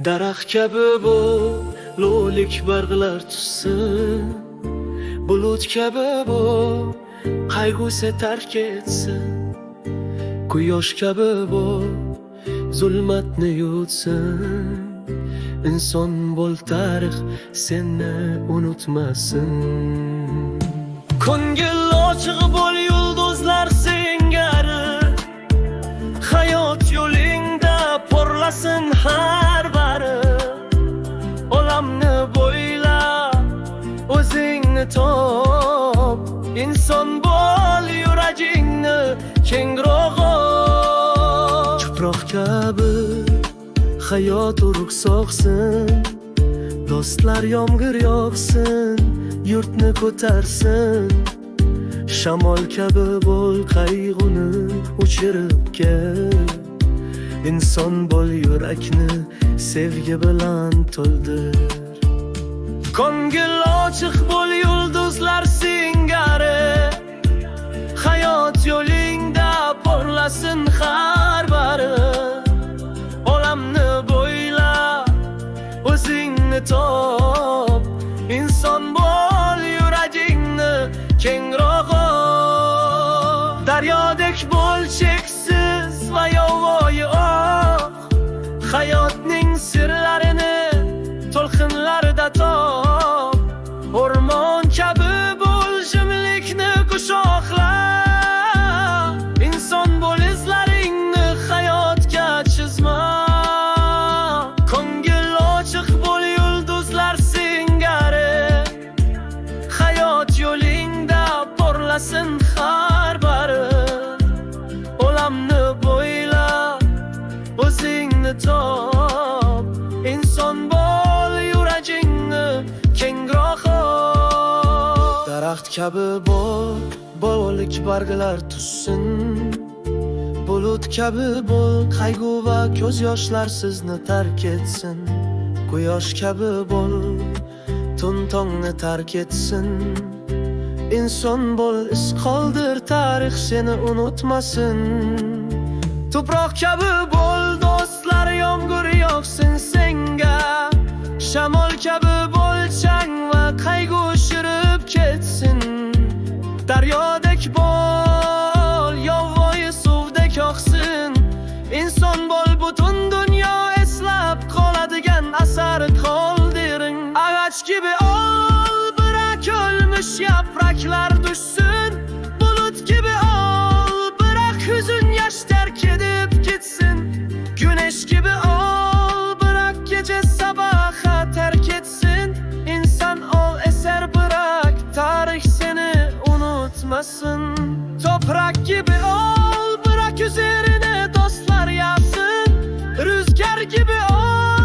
Daraxt kabi bo'l, lo'lik barglar tushsin. Bulut kabi bo'l, qayg'usi tark etsin. Quyosh kabi bo'l, zulmatni yutsin. Inson bo'l, tarix seni unutmasin. Ko'ngil ochiq bo'l, yulduzlar singari. Hayot yo'lingda porlasin har bari. Olamni bo'yla, o'zingni top. Inson bo'l, yuragingni kengroq ol. Tuproq kabi hayot urug' soqsin. Do'stlar yomg'ir yog'sin, yurtni ko'tarsin. Shamol kabi bo'l, qayg'uni o'chirib kel. Inson bo'l, yurakni sevgi bilan to'ldir. Ko'ngil ochiq bo'l, yulduzlar singari. Hayot yo'lingda porlasin har bari. Olamni bo'yla, o'zingni top. Inson bo'l, yuragingni kengroq ol. Daryodek bo'l, cheksiz va yovvoyi oq. Hayotning sirlarini to'lqinlarda top. O'rmon kabi bo'l, jimlikni quchoqla. Inson bo'l, izlaringni hayotga chizma. Ko'ngil ochiq bo'l, yulduzlar singari. Hayot yo'lingda porlasin har bari. Olamni bo'yla, o'zingni top. Inson bo'l, yuragingni kengroq ol. Daraxt kabi bo'l, bo'lik barglar tushsin. Bulut kabi bo'l, qayg'u va ko'z yoshlar sizni tark etsin. Quyosh kabi bo'l, tun tongni tark etsin. Inson bo'l, iz qoldir, tarix seni unutmasin. Tuproq kabi bo'l, do'stlar yomg'ir yog'sin senga. Shamol kabi bo'l, chang va qayg'u shirib ketsin. Daryodek bo'l, yovvoyi suvdek oqsin. Inson bo'l, butun dunyo eslab qoladigan asar qoldiring. Ağaç gibi ol, bırak ölmüş yapraklar düşsün. Bulut gibi ol, bırak hüzün yaş terk edip gitsin. Güneş gibi ol, bırak gece sabaha terk etsin. İnsan ol, eser bırak, tarih seni unutmasın. Toprak gibi ol, bırak üzerine dostlar yağsın. Rüzgar gibi ol,